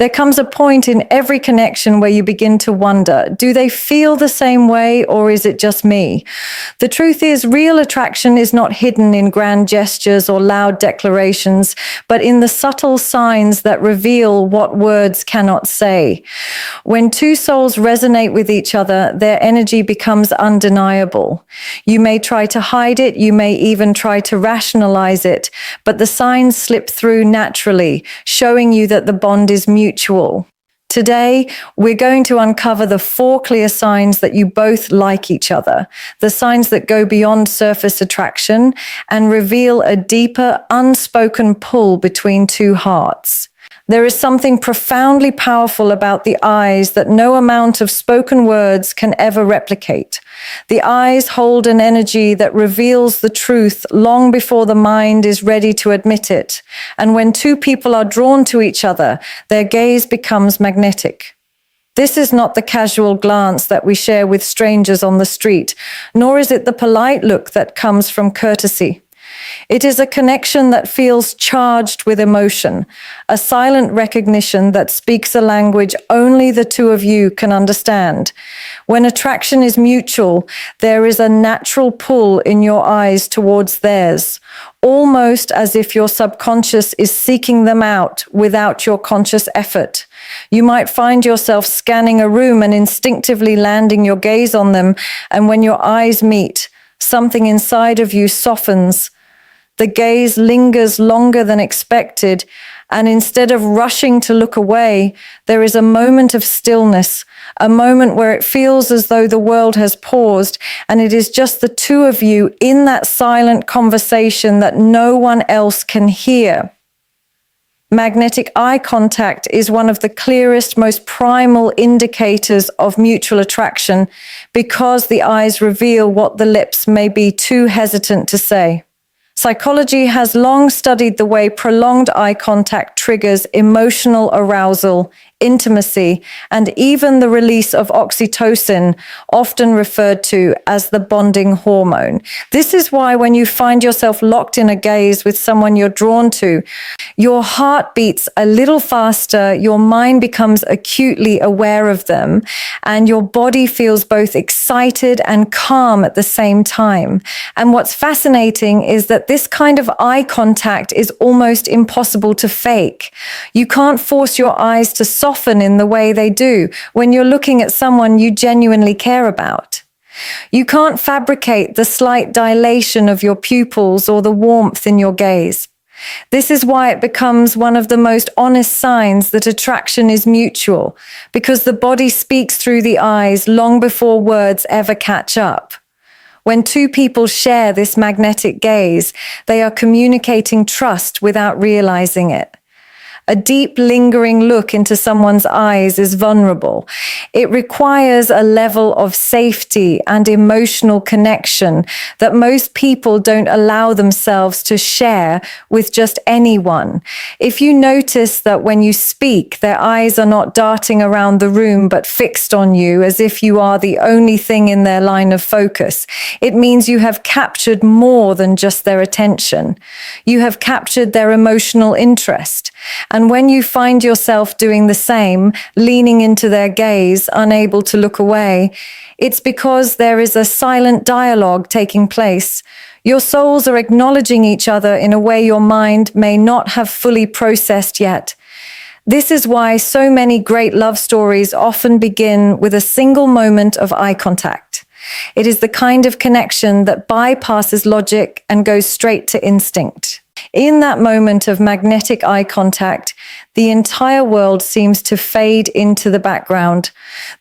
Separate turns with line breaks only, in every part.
There comes a point in every connection where you begin to wonder, do they feel the same way or is it just me? The truth is, real attraction is not hidden in grand gestures or loud declarations, but in the subtle signs that reveal what words cannot say. When two souls resonate with each other, their energy becomes undeniable. You may try to hide it, you may even try to rationalize it, but the signs slip through naturally, showing you that the bond is mutual. Today, we're going to uncover the 4 clear signs that you both like each other, the signs that go beyond surface attraction and reveal a deeper, unspoken pull between two hearts. There is something profoundly powerful about the eyes that no amount of spoken words can ever replicate. The eyes hold an energy that reveals the truth long before the mind is ready to admit it. And when two people are drawn to each other, their gaze becomes magnetic. This is not the casual glance that we share with strangers on the street, nor is it the polite look that comes from courtesy. It is a connection that feels charged with emotion, a silent recognition that speaks a language only the two of you can understand. When attraction is mutual, there is a natural pull in your eyes towards theirs, almost as if your subconscious is seeking them out without your conscious effort. You might find yourself scanning a room and instinctively landing your gaze on them, and when your eyes meet, something inside of you softens. The gaze lingers longer than expected, and instead of rushing to look away, there is a moment of stillness, a moment where it feels as though the world has paused, and it is just the two of you in that silent conversation that no one else can hear. Magnetic eye contact is one of the clearest, most primal indicators of mutual attraction because the eyes reveal what the lips may be too hesitant to say. Psychology has long studied the way prolonged eye contact triggers emotional arousal, intimacy, and even the release of oxytocin, often referred to as the bonding hormone. This is why when you find yourself locked in a gaze with someone you're drawn to, your heart beats a little faster, your mind becomes acutely aware of them, and your body feels both excited and calm at the same time. And what's fascinating is that this kind of eye contact is almost impossible to fake. You can't force your eyes to soften in the way they do when you're looking at someone you genuinely care about. You can't fabricate the slight dilation of your pupils or the warmth in your gaze. This is why it becomes one of the most honest signs that attraction is mutual, because the body speaks through the eyes long before words ever catch up. When two people share this magnetic gaze, they are communicating trust without realizing it. A deep, lingering look into someone's eyes is vulnerable. It requires a level of safety and emotional connection that most people don't allow themselves to share with just anyone. If you notice that when you speak, their eyes are not darting around the room but fixed on you as if you are the only thing in their line of focus, it means you have captured more than just their attention. You have captured their emotional interest. And when you find yourself doing the same, leaning into their gaze, unable to look away, it's because there is a silent dialogue taking place. Your souls are acknowledging each other in a way your mind may not have fully processed yet. This is why so many great love stories often begin with a single moment of eye contact. It is the kind of connection that bypasses logic and goes straight to instinct. In that moment of magnetic eye contact, the entire world seems to fade into the background.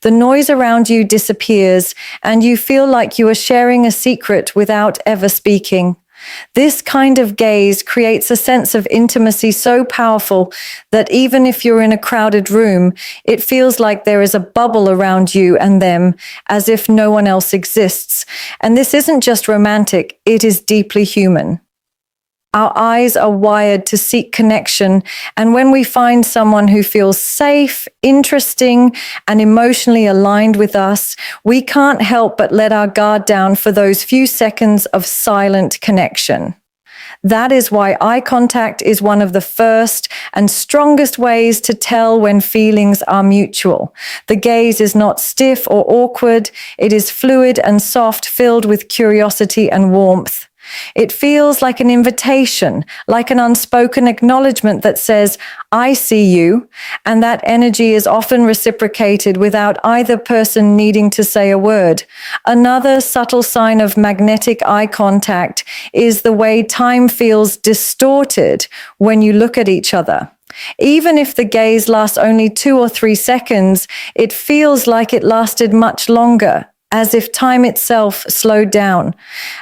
The noise around you disappears, and you feel like you are sharing a secret without ever speaking. This kind of gaze creates a sense of intimacy so powerful that even if you're in a crowded room, it feels like there is a bubble around you and them, as if no one else exists. And this isn't just romantic, it is deeply human. Our eyes are wired to seek connection, and when we find someone who feels safe, interesting, and emotionally aligned with us, we can't help but let our guard down for those few seconds of silent connection. That is why eye contact is one of the first and strongest ways to tell when feelings are mutual. The gaze is not stiff or awkward. It is fluid and soft, filled with curiosity and warmth. It feels like an invitation, like an unspoken acknowledgement that says, I see you, and that energy is often reciprocated without either person needing to say a word. Another subtle sign of magnetic eye contact is the way time feels distorted when you look at each other. Even if the gaze lasts only 2 or 3 seconds, it feels like it lasted much longer, as if time itself slowed down.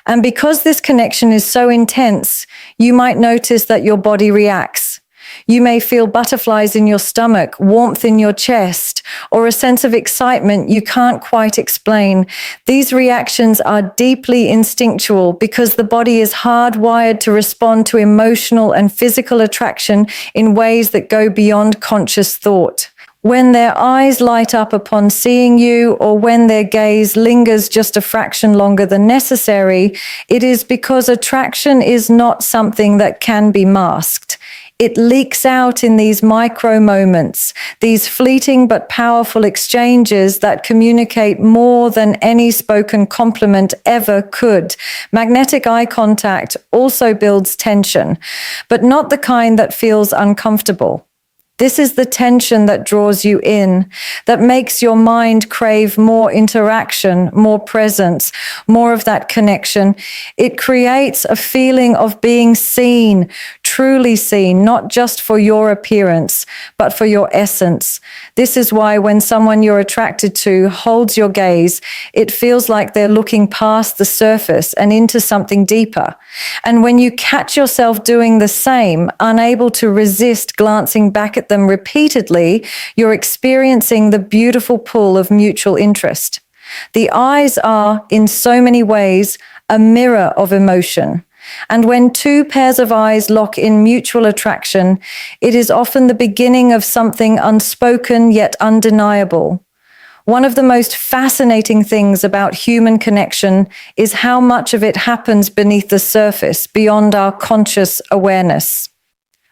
And because this connection is so intense, you might notice that your body reacts. You may feel butterflies in your stomach, warmth in your chest, or a sense of excitement you can't quite explain. These reactions are deeply instinctual because the body is hardwired to respond to emotional and physical attraction in ways that go beyond conscious thought. When their eyes light up upon seeing you, or when their gaze lingers just a fraction longer than necessary, it is because attraction is not something that can be masked. It leaks out in these micro moments, these fleeting but powerful exchanges that communicate more than any spoken compliment ever could. Magnetic eye contact also builds tension, but not the kind that feels uncomfortable. This is the tension that draws you in, that makes your mind crave more interaction, more presence, more of that connection. It creates a feeling of being seen, truly seen, not just for your appearance, but for your essence. This is why when someone you're attracted to holds your gaze, it feels like they're looking past the surface and into something deeper. And when you catch yourself doing the same, unable to resist glancing back at them repeatedly, you're experiencing the beautiful pull of mutual interest. The eyes are, in so many ways, a mirror of emotion. And when 2 pairs of eyes lock in mutual attraction, it is often the beginning of something unspoken yet undeniable. One of the most fascinating things about human connection is how much of it happens beneath the surface, beyond our conscious awareness.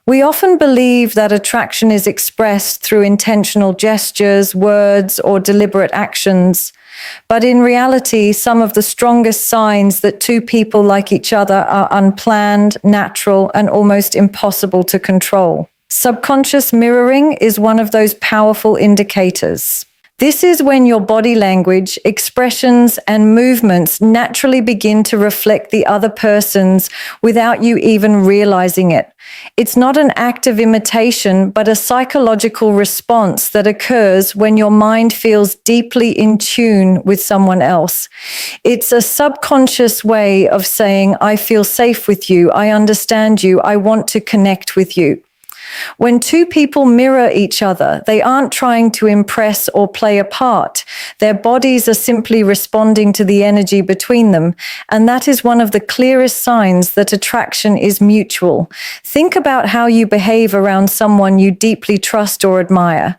We often believe that attraction is expressed through intentional gestures, words, or deliberate actions. But in reality, some of the strongest signs that 2 people like each other are unplanned, natural, and almost impossible to control. Subconscious mirroring is one of those powerful indicators. This is when your body language, expressions, and movements naturally begin to reflect the other person's without you even realizing it. It's not an act of imitation, but a psychological response that occurs when your mind feels deeply in tune with someone else. It's a subconscious way of saying, I feel safe with you, I understand you, I want to connect with you. When 2 people mirror each other, they aren't trying to impress or play a part. Their bodies are simply responding to the energy between them, and that is one of the clearest signs that attraction is mutual. Think about how you behave around someone you deeply trust or admire.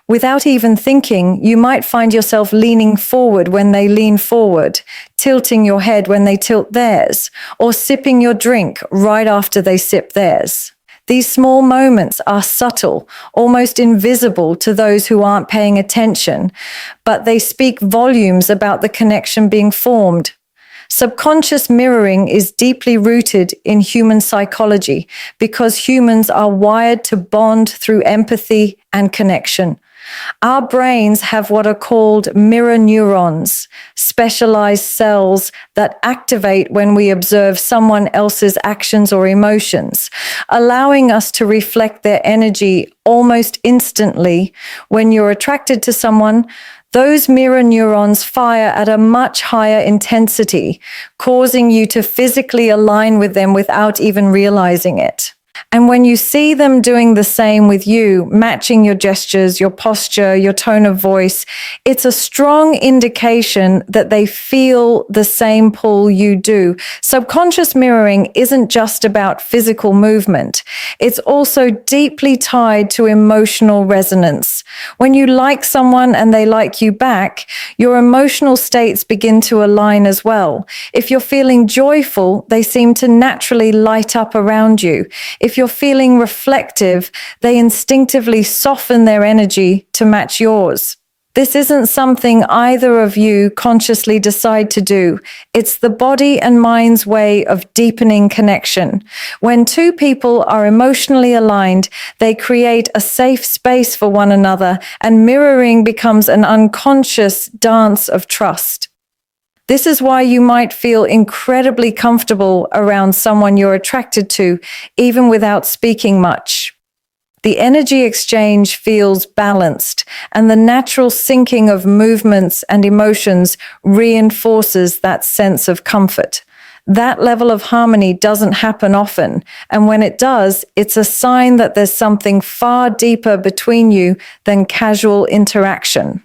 Without even thinking, you might find yourself leaning forward when they lean forward, tilting your head when they tilt theirs, or sipping your drink right after they sip theirs. These small moments are subtle, almost invisible to those who aren't paying attention, but they speak volumes about the connection being formed. Subconscious mirroring is deeply rooted in human psychology because humans are wired to bond through empathy and connection. Our brains have what are called mirror neurons, specialized cells that activate when we observe someone else's actions or emotions, allowing us to reflect their energy almost instantly. When you're attracted to someone, those mirror neurons fire at a much higher intensity, causing you to physically align with them without even realizing it. And when you see them doing the same with you, matching your gestures, your posture, your tone of voice, it's a strong indication that they feel the same pull you do. Subconscious mirroring isn't just about physical movement. It's also deeply tied to emotional resonance. When you like someone and they like you back, your emotional states begin to align as well. If you're feeling joyful, they seem to naturally light up around you. If you're feeling reflective, they instinctively soften their energy to match yours. This isn't something either of you consciously decide to do. It's the body and mind's way of deepening connection. When two people are emotionally aligned, they create a safe space for one another, and mirroring becomes an unconscious dance of trust. This is why you might feel incredibly comfortable around someone you're attracted to, even without speaking much. The energy exchange feels balanced, and the natural syncing of movements and emotions reinforces that sense of comfort. That level of harmony doesn't happen often, and when it does, it's a sign that there's something far deeper between you than casual interaction.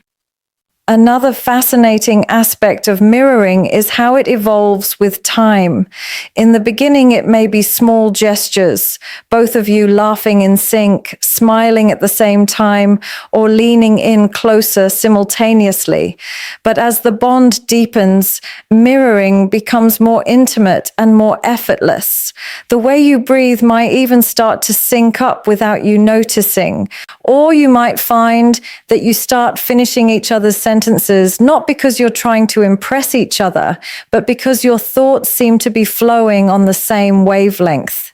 Another fascinating aspect of mirroring is how it evolves with time. In the beginning, it may be small gestures, both of you laughing in sync, smiling at the same time, or leaning in closer simultaneously. But as the bond deepens, mirroring becomes more intimate and more effortless. The way you breathe might even start to sync up without you noticing. Or you might find that you start finishing each other's sentences, not because you're trying to impress each other, but because your thoughts seem to be flowing on the same wavelength.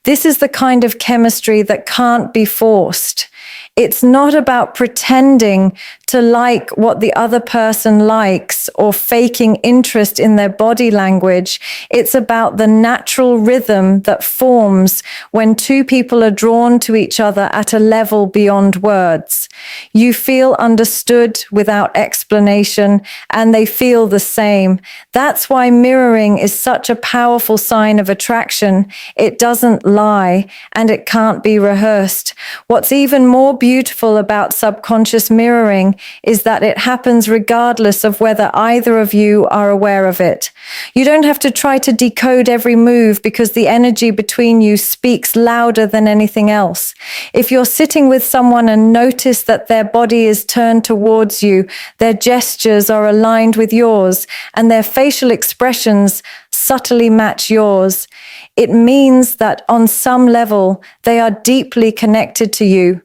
This is the kind of chemistry that can't be forced. It's not about pretending to like what the other person likes or faking interest in their body language. It's about the natural rhythm that forms when two people are drawn to each other at a level beyond words. You feel understood without explanation, and they feel the same. That's why mirroring is such a powerful sign of attraction. It doesn't lie, and it can't be rehearsed. What's even more beautiful about subconscious mirroring is that it happens regardless of whether either of you are aware of it. You don't have to try to decode every move because the energy between you speaks louder than anything else. If you're sitting with someone and notice that their body is turned towards you, their gestures are aligned with yours, and their facial expressions subtly match yours, it means that on some level they are deeply connected to you.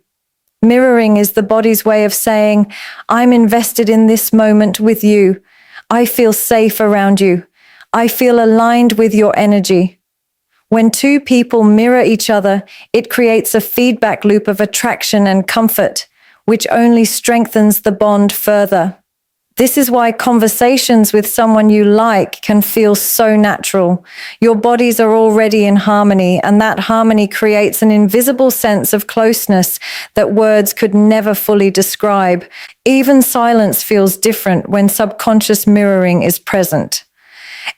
Mirroring is the body's way of saying, I'm invested in this moment with you. I feel safe around you. I feel aligned with your energy. When two people mirror each other, it creates a feedback loop of attraction and comfort, which only strengthens the bond further. This is why conversations with someone you like can feel so natural. Your bodies are already in harmony, and that harmony creates an invisible sense of closeness that words could never fully describe. Even silence feels different when subconscious mirroring is present.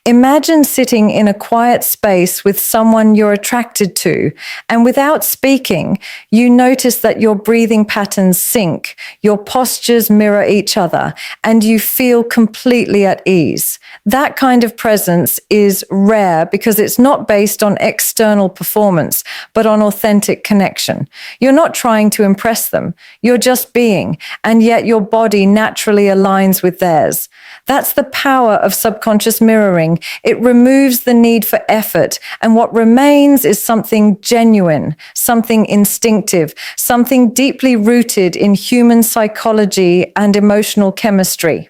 Imagine sitting in a quiet space with someone you're attracted to, and without speaking, you notice that your breathing patterns sync, your postures mirror each other, and you feel completely at ease. That kind of presence is rare because it's not based on external performance, but on authentic connection. You're not trying to impress them, you're just being, and yet your body naturally aligns with theirs. That's the power of subconscious mirroring. It removes the need for effort, and what remains is something genuine, something instinctive, something deeply rooted in human psychology and emotional chemistry.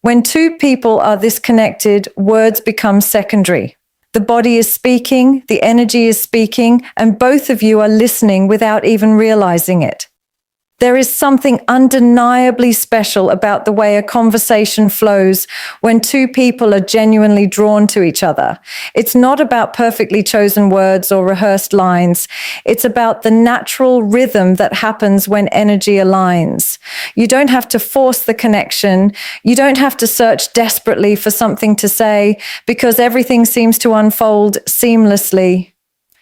When two people are this connected, words become secondary. The body is speaking, the energy is speaking, and both of you are listening without even realizing it. There is something undeniably special about the way a conversation flows when two people are genuinely drawn to each other. It's not about perfectly chosen words or rehearsed lines. It's about the natural rhythm that happens when energy aligns. You don't have to force the connection. You don't have to search desperately for something to say because everything seems to unfold seamlessly.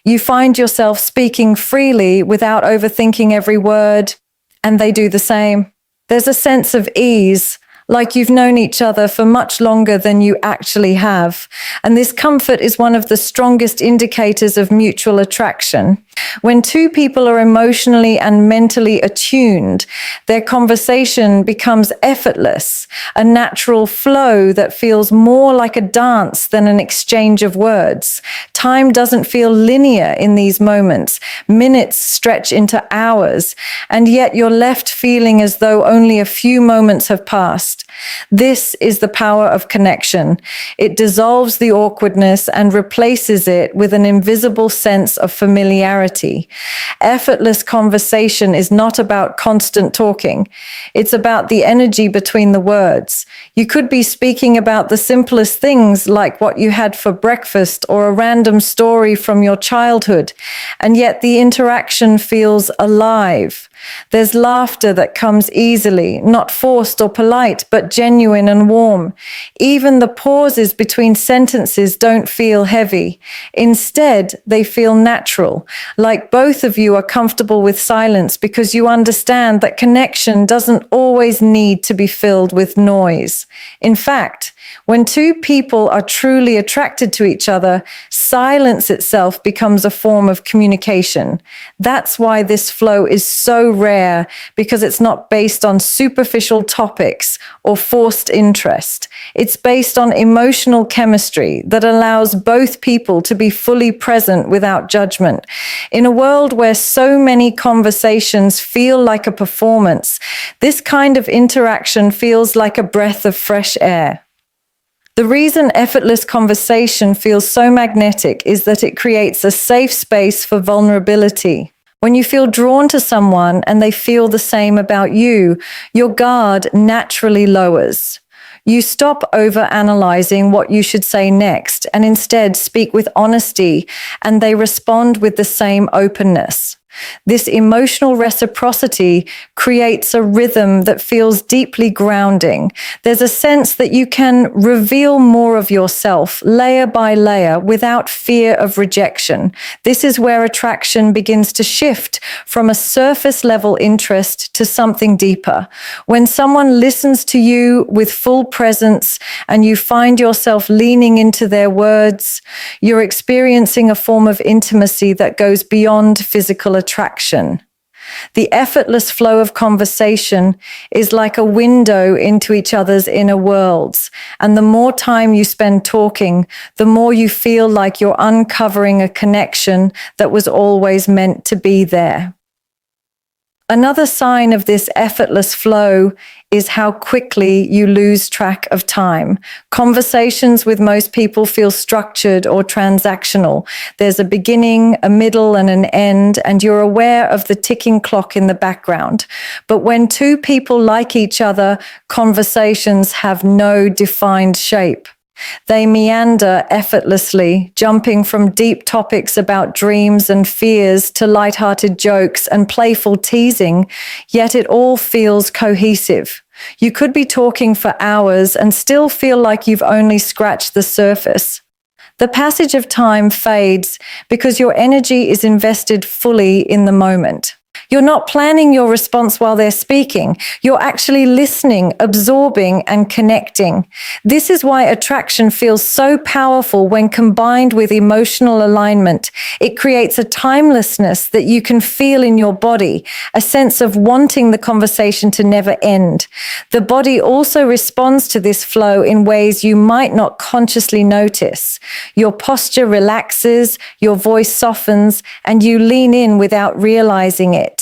You find yourself speaking freely without overthinking every word, and they do the same. There's a sense of ease, like you've known each other for much longer than you actually have. And this comfort is one of the strongest indicators of mutual attraction. When two people are emotionally and mentally attuned, their conversation becomes effortless, a natural flow that feels more like a dance than an exchange of words. Time doesn't feel linear in these moments. Minutes stretch into hours, and yet you're left feeling as though only a few moments have passed. This is the power of connection. It dissolves the awkwardness and replaces it with an invisible sense of familiarity. Effortless conversation is not about constant talking. It's about the energy between the words. You could be speaking about the simplest things, like what you had for breakfast or a random story from your childhood, and yet the interaction feels alive. There's laughter that comes easily, not forced or polite, but genuine and warm. Even the pauses between sentences don't feel heavy. Instead, they feel natural, like both of you are comfortable with silence because you understand that connection doesn't always need to be filled with noise. In fact, when two people are truly attracted to each other, silence itself becomes a form of communication. That's why this flow is so rare, because it's not based on superficial topics or forced interest. It's based on emotional chemistry that allows both people to be fully present without judgment. In a world where so many conversations feel like a performance, this kind of interaction feels like a breath of fresh air. The reason effortless conversation feels so magnetic is that it creates a safe space for vulnerability. When you feel drawn to someone and they feel the same about you, your guard naturally lowers. You stop over-analyzing what you should say next and instead speak with honesty, and they respond with the same openness. This emotional reciprocity creates a rhythm that feels deeply grounding. There's a sense that you can reveal more of yourself, layer by layer, without fear of rejection. This is where attraction begins to shift from a surface-level interest to something deeper. When someone listens to you with full presence and you find yourself leaning into their words, you're experiencing a form of intimacy that goes beyond physical attraction. The effortless flow of conversation is like a window into each other's inner worlds. And the more time you spend talking, the more you feel like you're uncovering a connection that was always meant to be there. Another sign of this effortless flow is how quickly you lose track of time. Conversations with most people feel structured or transactional. There's a beginning, a middle, and an end, and you're aware of the ticking clock in the background. But when two people like each other, conversations have no defined shape. They meander effortlessly, jumping from deep topics about dreams and fears to light-hearted jokes and playful teasing, yet it all feels cohesive. You could be talking for hours and still feel like you've only scratched the surface. The passage of time fades because your energy is invested fully in the moment. You're not planning your response while they're speaking. You're actually listening, absorbing, and connecting. This is why attraction feels so powerful when combined with emotional alignment. It creates a timelessness that you can feel in your body, a sense of wanting the conversation to never end. The body also responds to this flow in ways you might not consciously notice. Your posture relaxes, your voice softens, and you lean in without realizing it.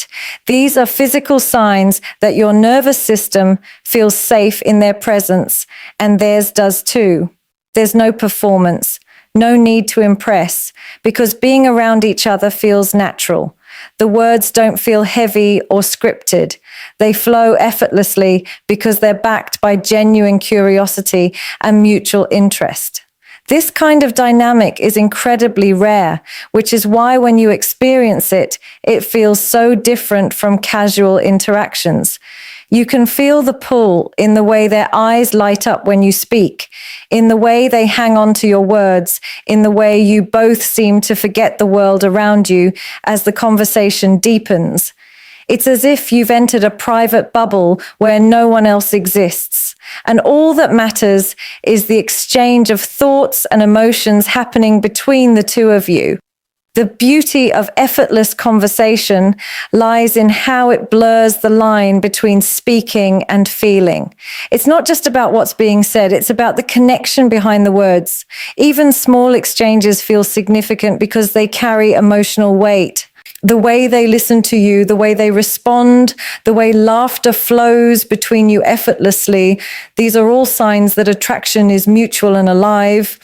These are physical signs that your nervous system feels safe in their presence, and theirs does too. There's no performance, no need to impress, because being around each other feels natural. The words don't feel heavy or scripted. They flow effortlessly because they're backed by genuine curiosity and mutual interest. This kind of dynamic is incredibly rare, which is why when you experience it, it feels so different from casual interactions. You can feel the pull in the way their eyes light up when you speak, in the way they hang on to your words, in the way you both seem to forget the world around you as the conversation deepens. It's as if you've entered a private bubble where no one else exists. And all that matters is the exchange of thoughts and emotions happening between the two of you. The beauty of effortless conversation lies in how it blurs the line between speaking and feeling. It's not just about what's being said, it's about the connection behind the words. Even small exchanges feel significant because they carry emotional weight. The way they listen to you, the way they respond, the way laughter flows between you effortlessly, these are all signs that attraction is mutual and alive.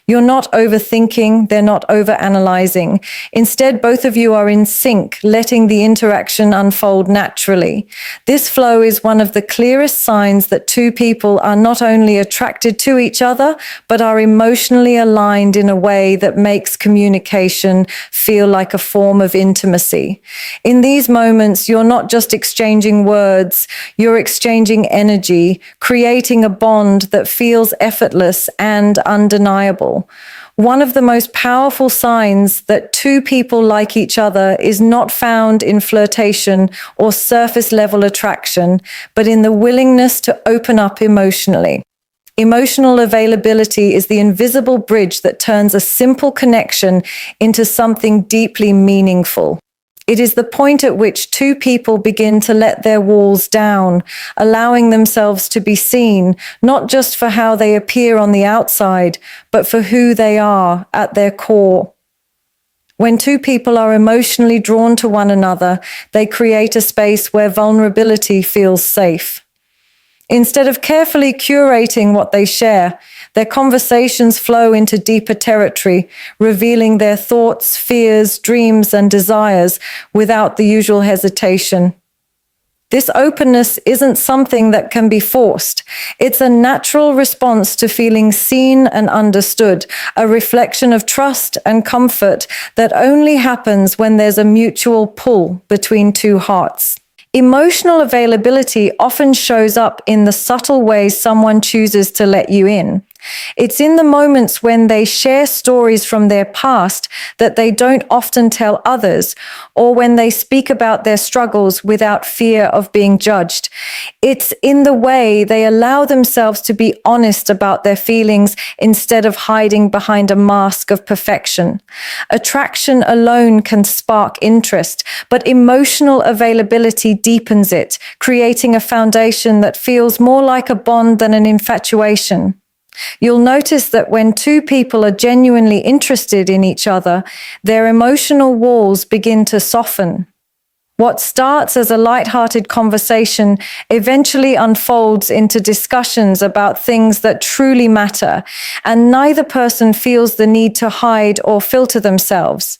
You're not overthinking, they're not overanalyzing. Instead, both of you are in sync, letting the interaction unfold naturally. This flow is one of the clearest signs that two people are not only attracted to each other, but are emotionally aligned in a way that makes communication feel like a form of intimacy. In these moments, you're not just exchanging words, you're exchanging energy, creating a bond that feels effortless and undeniable. One of the most powerful signs that two people like each other is not found in flirtation or surface level attraction, but in the willingness to open up emotionally. Emotional availability is the invisible bridge that turns a simple connection into something deeply meaningful. It is the point at which two people begin to let their walls down, allowing themselves to be seen, not just for how they appear on the outside, but for who they are at their core. When two people are emotionally drawn to one another, they create a space where vulnerability feels safe. Instead of carefully curating what they share, their conversations flow into deeper territory, revealing their thoughts, fears, dreams, and desires without the usual hesitation. This openness isn't something that can be forced. It's a natural response to feeling seen and understood, a reflection of trust and comfort that only happens when there's a mutual pull between two hearts. Emotional availability often shows up in the subtle ways someone chooses to let you in. It's in the moments when they share stories from their past that they don't often tell others, or when they speak about their struggles without fear of being judged. It's in the way they allow themselves to be honest about their feelings instead of hiding behind a mask of perfection. Attraction alone can spark interest, but emotional availability deepens it, creating a foundation that feels more like a bond than an infatuation. You'll notice that when two people are genuinely interested in each other, their emotional walls begin to soften. What starts as a light-hearted conversation eventually unfolds into discussions about things that truly matter, and neither person feels the need to hide or filter themselves.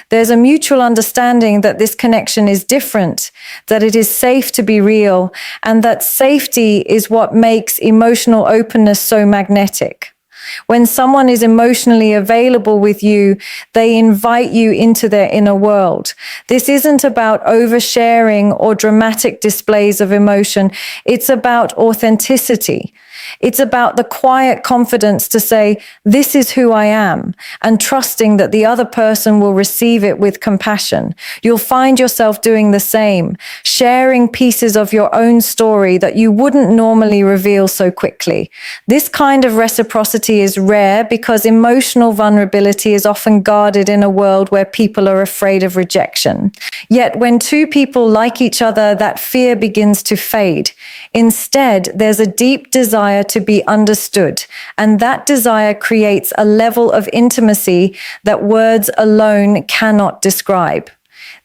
There's a mutual understanding that this connection is different, that it is safe to be real, and that safety is what makes emotional openness so magnetic. When someone is emotionally available with you, they invite you into their inner world. This isn't about oversharing or dramatic displays of emotion. It's about authenticity. It's about the quiet confidence to say, this is who I am, and trusting that the other person will receive it with compassion. You'll find yourself doing the same, sharing pieces of your own story that you wouldn't normally reveal so quickly. This kind of reciprocity is rare because emotional vulnerability is often guarded in a world where people are afraid of rejection. Yet when two people like each other, that fear begins to fade. Instead, there's a deep desire to be understood, and that desire creates a level of intimacy that words alone cannot describe.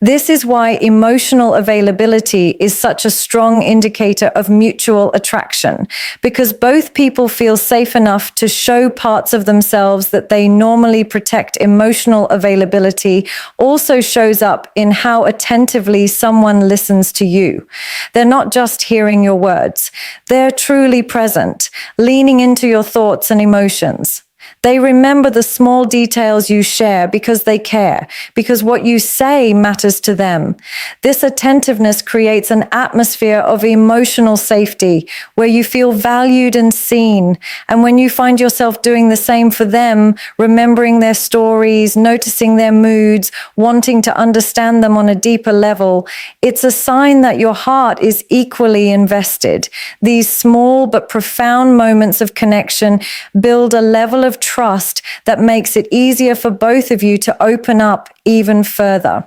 This is why emotional availability is such a strong indicator of mutual attraction, because both people feel safe enough to show parts of themselves that they normally protect. Emotional availability also shows up in how attentively someone listens to you. They're not just hearing your words, they're truly present, leaning into your thoughts and emotions. They remember the small details you share because they care, because what you say matters to them. This attentiveness creates an atmosphere of emotional safety where you feel valued and seen. And when you find yourself doing the same for them, remembering their stories, noticing their moods, wanting to understand them on a deeper level, it's a sign that your heart is equally invested. These small but profound moments of connection build a level of trust that makes it easier for both of you to open up even further.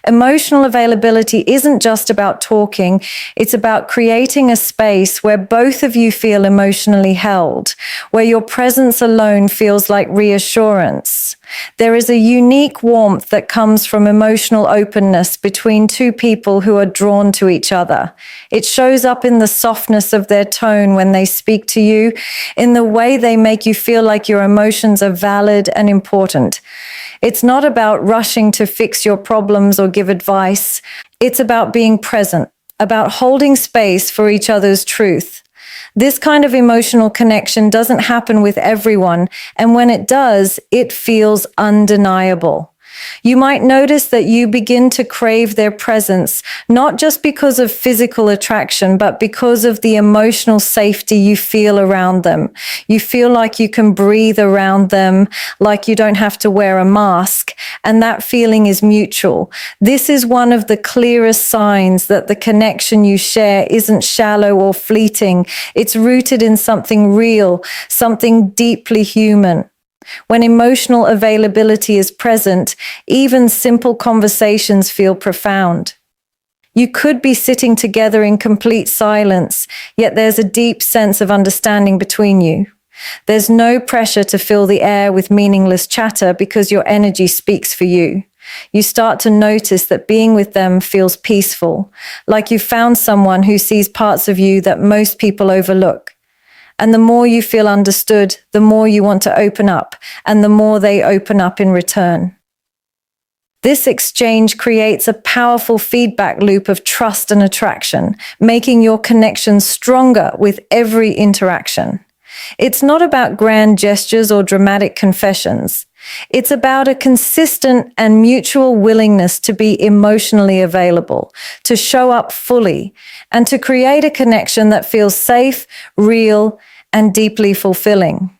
Emotional availability isn't just about talking, it's about creating a space where both of you feel emotionally held, where your presence alone feels like reassurance. There is a unique warmth that comes from emotional openness between two people who are drawn to each other. It shows up in the softness of their tone when they speak to you, in the way they make you feel like your emotions are valid and important. It's not about rushing to fix your problems or give advice. It's about being present, about holding space for each other's truth. This kind of emotional connection doesn't happen with everyone, and when it does, it feels undeniable. You might notice that you begin to crave their presence, not just because of physical attraction, but because of the emotional safety you feel around them. You feel like you can breathe around them, like you don't have to wear a mask, and that feeling is mutual. This is one of the clearest signs that the connection you share isn't shallow or fleeting. It's rooted in something real, something deeply human. When emotional availability is present, even simple conversations feel profound. You could be sitting together in complete silence, yet there's a deep sense of understanding between you. There's no pressure to fill the air with meaningless chatter because your energy speaks for you. You start to notice that being with them feels peaceful, like you've found someone who sees parts of you that most people overlook. And the more you feel understood, the more you want to open up, and the more they open up in return. This exchange creates a powerful feedback loop of trust and attraction, making your connection stronger with every interaction. It's not about grand gestures or dramatic confessions. It's about a consistent and mutual willingness to be emotionally available, to show up fully, and to create a connection that feels safe, real, and deeply fulfilling.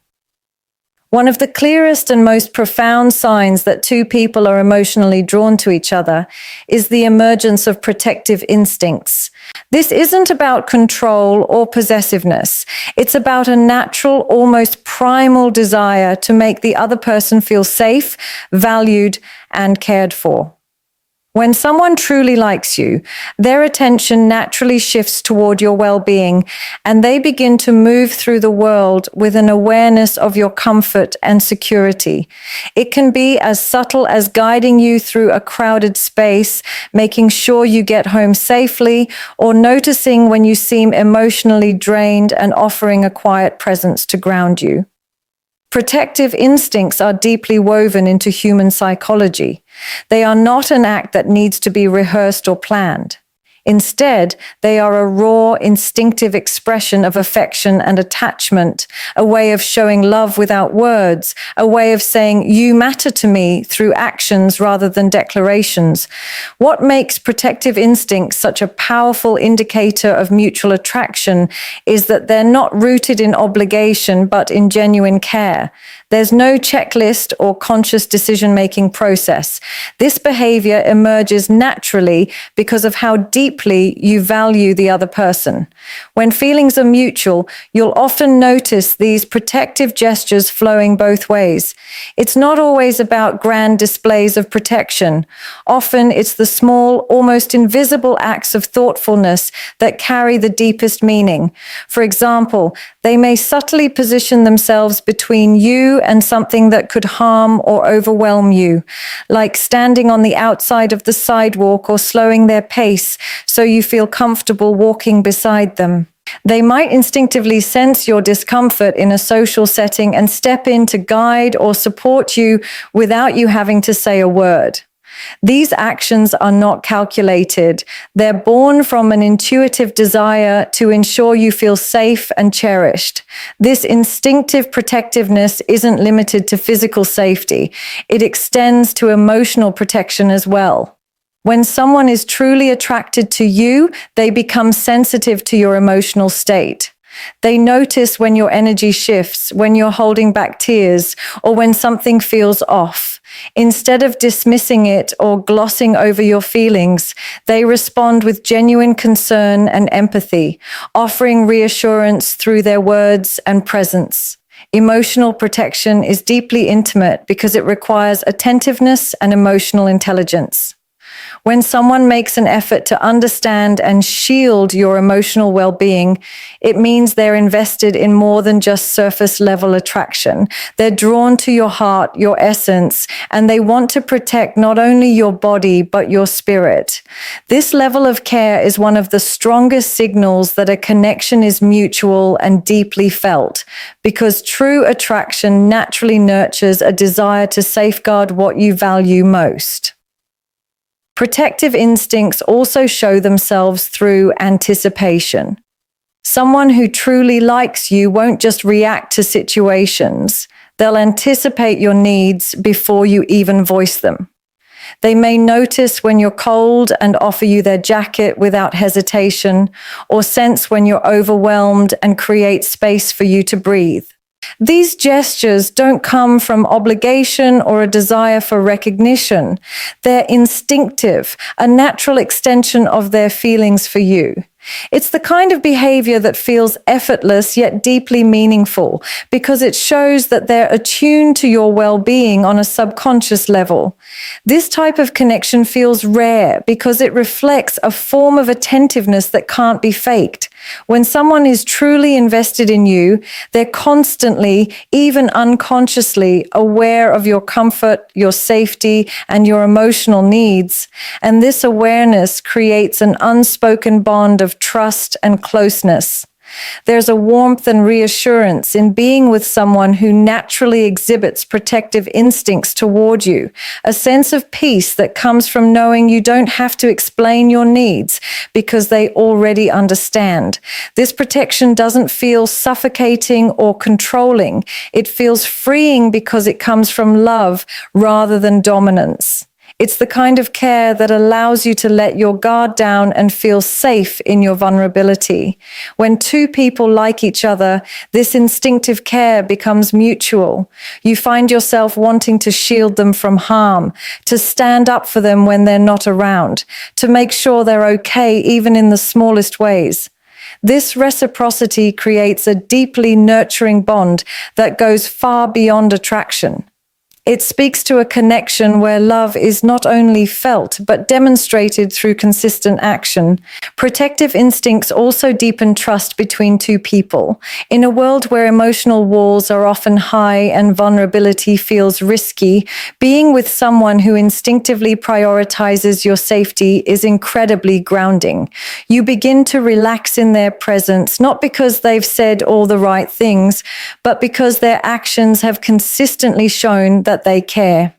One of the clearest and most profound signs that two people are emotionally drawn to each other is the emergence of protective instincts. This isn't about control or possessiveness. It's about a natural, almost primal desire to make the other person feel safe, valued, and cared for. When someone truly likes you, their attention naturally shifts toward your well-being, and they begin to move through the world with an awareness of your comfort and security. It can be as subtle as guiding you through a crowded space, making sure you get home safely, or noticing when you seem emotionally drained and offering a quiet presence to ground you. Protective instincts are deeply woven into human psychology. They are not an act that needs to be rehearsed or planned. Instead, they are a raw, instinctive expression of affection and attachment, a way of showing love without words, a way of saying, "You matter to me," through actions rather than declarations. What makes protective instincts such a powerful indicator of mutual attraction is that they're not rooted in obligation, but in genuine care. There's no checklist or conscious decision-making process. This behavior emerges naturally because of how deeply you value the other person. When feelings are mutual, you'll often notice these protective gestures flowing both ways. It's not always about grand displays of protection. Often it's the small, almost invisible acts of thoughtfulness that carry the deepest meaning. For example, they may subtly position themselves between you and something that could harm or overwhelm you, like standing on the outside of the sidewalk or slowing their pace so you feel comfortable walking beside them. They might instinctively sense your discomfort in a social setting and step in to guide or support you without you having to say a word. These actions are not calculated. They're born from an intuitive desire to ensure you feel safe and cherished. This instinctive protectiveness isn't limited to physical safety. It extends to emotional protection as well. When someone is truly attracted to you, they become sensitive to your emotional state. They notice when your energy shifts, when you're holding back tears, or when something feels off. Instead of dismissing it or glossing over your feelings, they respond with genuine concern and empathy, offering reassurance through their words and presence. Emotional protection is deeply intimate because it requires attentiveness and emotional intelligence. When someone makes an effort to understand and shield your emotional well-being, it means they're invested in more than just surface-level attraction. They're drawn to your heart, your essence, and they want to protect not only your body, but your spirit. This level of care is one of the strongest signals that a connection is mutual and deeply felt, because true attraction naturally nurtures a desire to safeguard what you value most. Protective instincts also show themselves through anticipation. Someone who truly likes you won't just react to situations. They'll anticipate your needs before you even voice them. They may notice when you're cold and offer you their jacket without hesitation, or sense when you're overwhelmed and create space for you to breathe. These gestures don't come from obligation or a desire for recognition. They're instinctive, a natural extension of their feelings for you. It's the kind of behavior that feels effortless yet deeply meaningful because it shows that they're attuned to your well-being on a subconscious level. This type of connection feels rare because it reflects a form of attentiveness that can't be faked. When someone is truly invested in you, they're constantly, even unconsciously, aware of your comfort, your safety, and your emotional needs. And this awareness creates an unspoken bond of trust and closeness. There's a warmth and reassurance in being with someone who naturally exhibits protective instincts toward you, a sense of peace that comes from knowing you don't have to explain your needs because they already understand. This protection doesn't feel suffocating or controlling. It feels freeing because it comes from love rather than dominance. It's the kind of care that allows you to let your guard down and feel safe in your vulnerability. When two people like each other, this instinctive care becomes mutual. You find yourself wanting to shield them from harm, to stand up for them when they're not around, to make sure they're okay even in the smallest ways. This reciprocity creates a deeply nurturing bond that goes far beyond attraction. It speaks to a connection where love is not only felt, but demonstrated through consistent action. Protective instincts also deepen trust between two people. In a world where emotional walls are often high and vulnerability feels risky, being with someone who instinctively prioritizes your safety is incredibly grounding. You begin to relax in their presence, not because they've said all the right things, but because their actions have consistently shown that they care.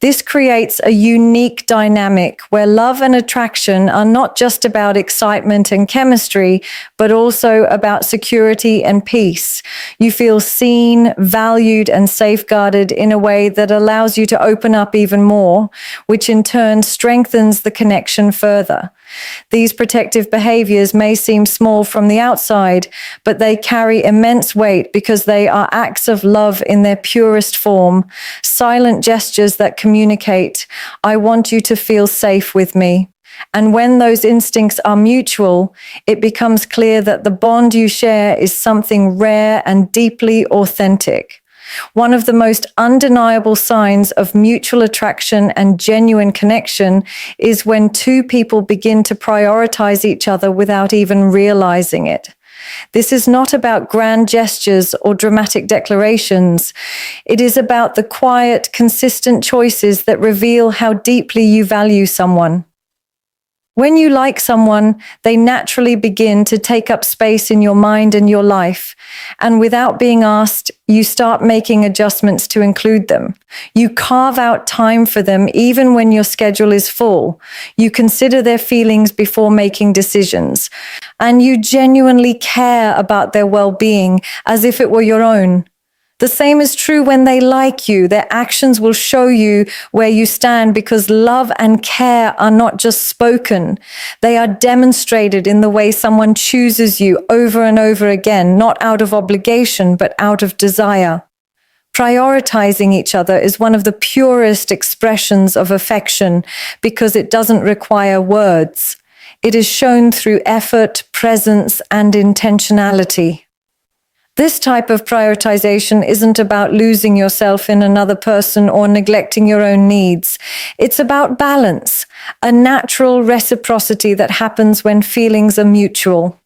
This creates a unique dynamic where love and attraction are not just about excitement and chemistry, but also about security and peace. You feel seen, valued, and safeguarded in a way that allows you to open up even more, which in turn strengthens the connection further. These protective behaviors may seem small from the outside, but they carry immense weight because they are acts of love in their purest form, silent gestures that communicate, "I want you to feel safe with me." And when those instincts are mutual, it becomes clear that the bond you share is something rare and deeply authentic. One of the most undeniable signs of mutual attraction and genuine connection is when two people begin to prioritize each other without even realizing it. This is not about grand gestures or dramatic declarations. It is about the quiet, consistent choices that reveal how deeply you value someone. When you like someone, they naturally begin to take up space in your mind and your life. And without being asked, you start making adjustments to include them. You carve out time for them even when your schedule is full. You consider their feelings before making decisions. And you genuinely care about their well-being as if it were your own. The same is true when they like you. Their actions will show you where you stand because love and care are not just spoken. They are demonstrated in the way someone chooses you over and over again, not out of obligation, but out of desire. Prioritizing each other is one of the purest expressions of affection because it doesn't require words. It is shown through effort, presence, and intentionality. This type of prioritization isn't about losing yourself in another person or neglecting your own needs. It's about balance, a natural reciprocity that happens when feelings are mutual.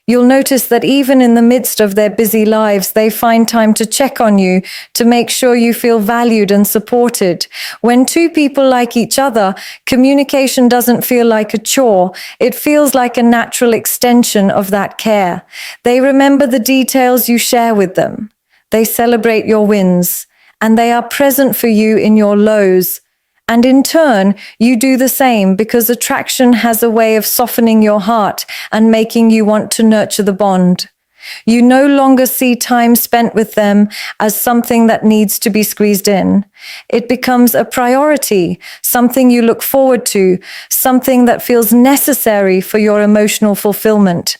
You'll notice that even in the midst of their busy lives, they find time to check on you, to make sure you feel valued and supported. When two people like each other, communication doesn't feel like a chore. It feels like a natural extension of that care. They remember the details you share with them. They celebrate your wins, and they are present for you in your lows. And in turn, you do the same because attraction has a way of softening your heart and making you want to nurture the bond. You no longer see time spent with them as something that needs to be squeezed in. It becomes a priority, something you look forward to, something that feels necessary for your emotional fulfillment.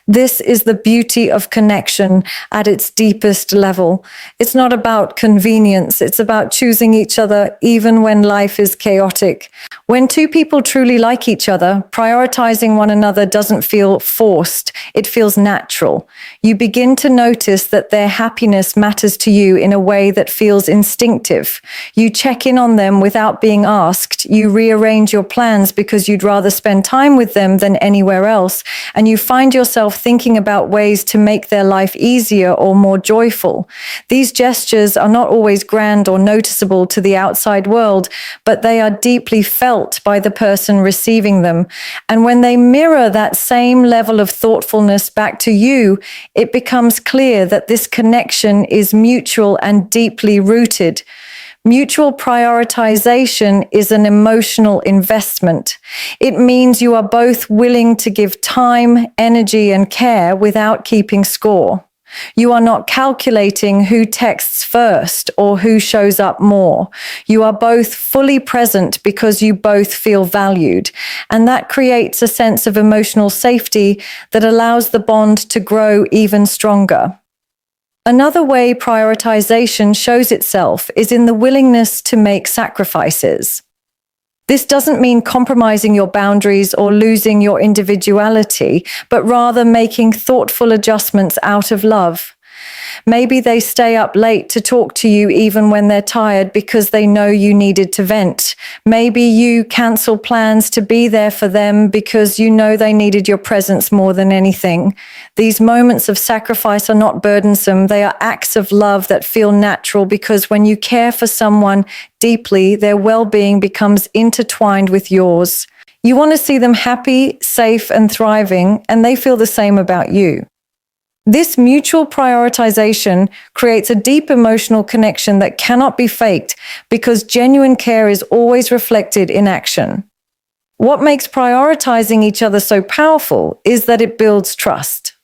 This is the beauty of connection at its deepest level. It's not about convenience. It's about choosing each other even when life is chaotic. When two people truly like each other, prioritizing one another doesn't feel forced. It feels natural. You begin to notice that their happiness matters to you in a way that feels instinctive. You check in on them without being asked. You rearrange your plans because you'd rather spend time with them than anywhere else. And you find yourself thinking about ways to make their life easier or more joyful. These gestures are not always grand or noticeable to the outside world, but they are deeply felt by the person receiving them. And when they mirror that same level of thoughtfulness back to you, it becomes clear that this connection is mutual and deeply rooted. Mutual prioritization is an emotional investment. It means you are both willing to give time, energy, and care without keeping score. You are not calculating who texts first or who shows up more. You are both fully present because you both feel valued. And that creates a sense of emotional safety that allows the bond to grow even stronger. Another way prioritization shows itself is in the willingness to make sacrifices. This doesn't mean compromising your boundaries or losing your individuality, but rather making thoughtful adjustments out of love. Maybe they stay up late to talk to you even when they're tired because they know you needed to vent. Maybe you cancel plans to be there for them because you know they needed your presence more than anything. These moments of sacrifice are not burdensome. They are acts of love that feel natural because when you care for someone deeply, their well-being becomes intertwined with yours. You want to see them happy, safe, and thriving, and they feel the same about you. This mutual prioritization creates a deep emotional connection that cannot be faked because genuine care is always reflected in action. What makes prioritizing each other so powerful is that it builds trust.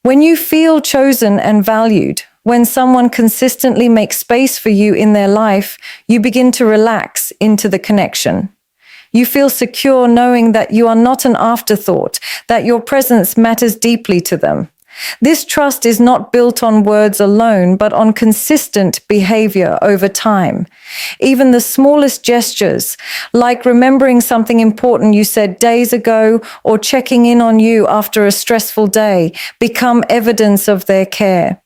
When you feel chosen and valued, when someone consistently makes space for you in their life, you begin to relax into the connection. You feel secure knowing that you are not an afterthought, that your presence matters deeply to them. This trust is not built on words alone, but on consistent behavior over time. Even the smallest gestures, like remembering something important you said days ago or checking in on you after a stressful day, become evidence of their care.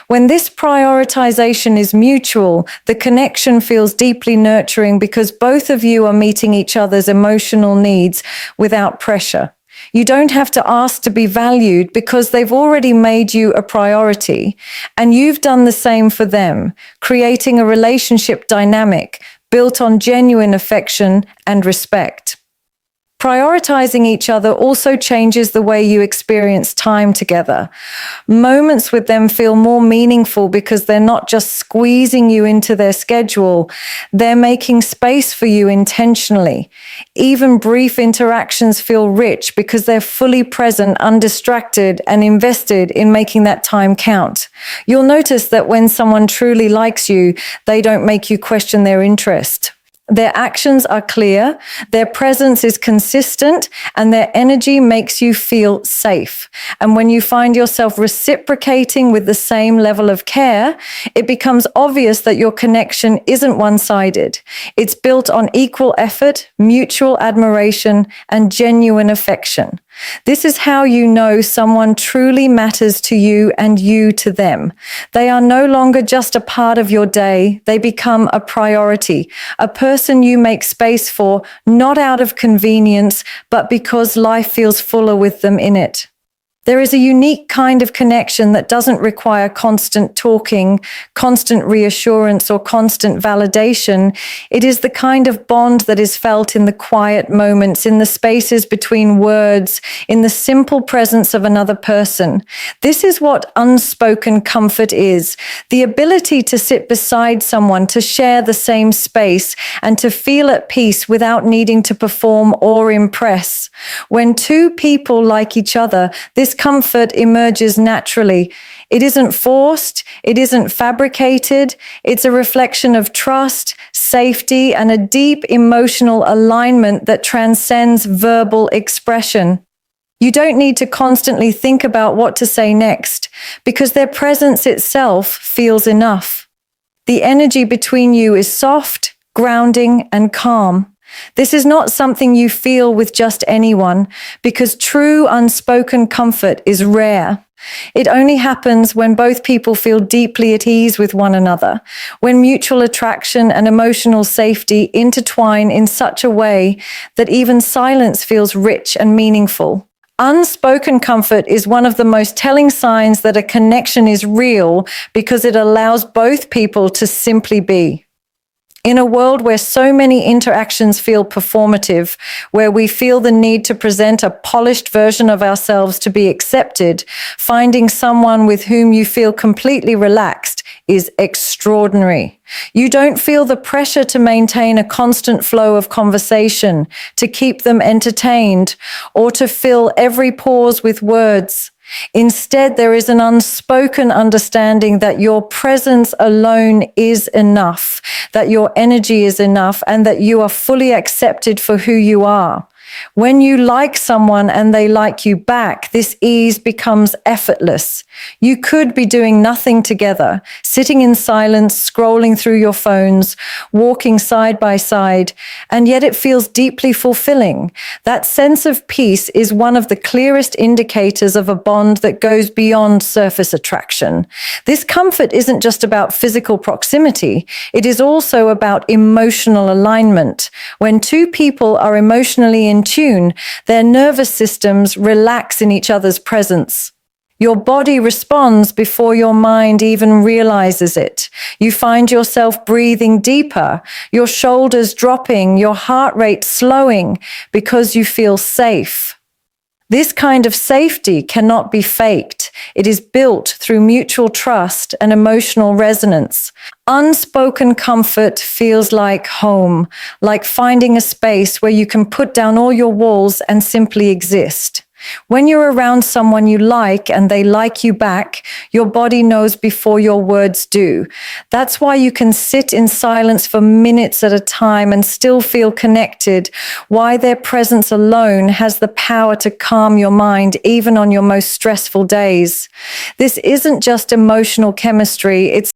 When this prioritization is mutual, the connection feels deeply nurturing because both of you are meeting each other's emotional needs without pressure. You don't have to ask to be valued because they've already made you a priority, and you've done the same for them, creating a relationship dynamic built on genuine affection and respect. Prioritizing each other also changes the way you experience time together. Moments with them feel more meaningful because they're not just squeezing you into their schedule, they're making space for you intentionally. Even brief interactions feel rich because they're fully present, undistracted, and invested in making that time count. You'll notice that when someone truly likes you, they don't make you question their interest. Their actions are clear, their presence is consistent, and their energy makes you feel safe. And when you find yourself reciprocating with the same level of care, it becomes obvious that your connection isn't one-sided. It's built on equal effort, mutual admiration, and genuine affection. This is how you know someone truly matters to you and you to them. They are no longer just a part of your day. They become a priority, a person you make space for, not out of convenience, but because life feels fuller with them in it. There is a unique kind of connection that doesn't require constant talking, constant reassurance, or constant validation. It is the kind of bond that is felt in the quiet moments, in the spaces between words, in the simple presence of another person. This is what unspoken comfort is: the ability to sit beside someone, to share the same space, and to feel at peace without needing to perform or impress. When two people like each other, this comfort emerges naturally. It isn't forced, it isn't fabricated, it's a reflection of trust, safety, and a deep emotional alignment that transcends verbal expression. You don't need to constantly think about what to say next, because their presence itself feels enough. The energy between you is soft, grounding, and calm. This is not something you feel with just anyone, because true unspoken comfort is rare. It only happens when both people feel deeply at ease with one another, when mutual attraction and emotional safety intertwine in such a way that even silence feels rich and meaningful. Unspoken comfort is one of the most telling signs that a connection is real, because it allows both people to simply be. In a world where so many interactions feel performative, where we feel the need to present a polished version of ourselves to be accepted, finding someone with whom you feel completely relaxed is extraordinary. You don't feel the pressure to maintain a constant flow of conversation, to keep them entertained, or to fill every pause with words. Instead, there is an unspoken understanding that your presence alone is enough, that your energy is enough, and that you are fully accepted for who you are. When you like someone and they like you back, this ease becomes effortless. You could be doing nothing together, sitting in silence, scrolling through your phones, walking side by side, and yet it feels deeply fulfilling. That sense of peace is one of the clearest indicators of a bond that goes beyond surface attraction. This comfort isn't just about physical proximity, it is also about emotional alignment. When two people are emotionally in tune, their nervous systems relax in each other's presence. Your body responds before your mind even realizes it. You find yourself breathing deeper, your shoulders dropping, your heart rate slowing, because you feel safe. This kind of safety cannot be faked. It is built through mutual trust and emotional resonance. Unspoken comfort feels like home, like finding a space where you can put down all your walls and simply exist. When you're around someone you like and they like you back, your body knows before your words do. That's why you can sit in silence for minutes at a time and still feel connected, why their presence alone has the power to calm your mind even on your most stressful days. This isn't just emotional chemistry, it's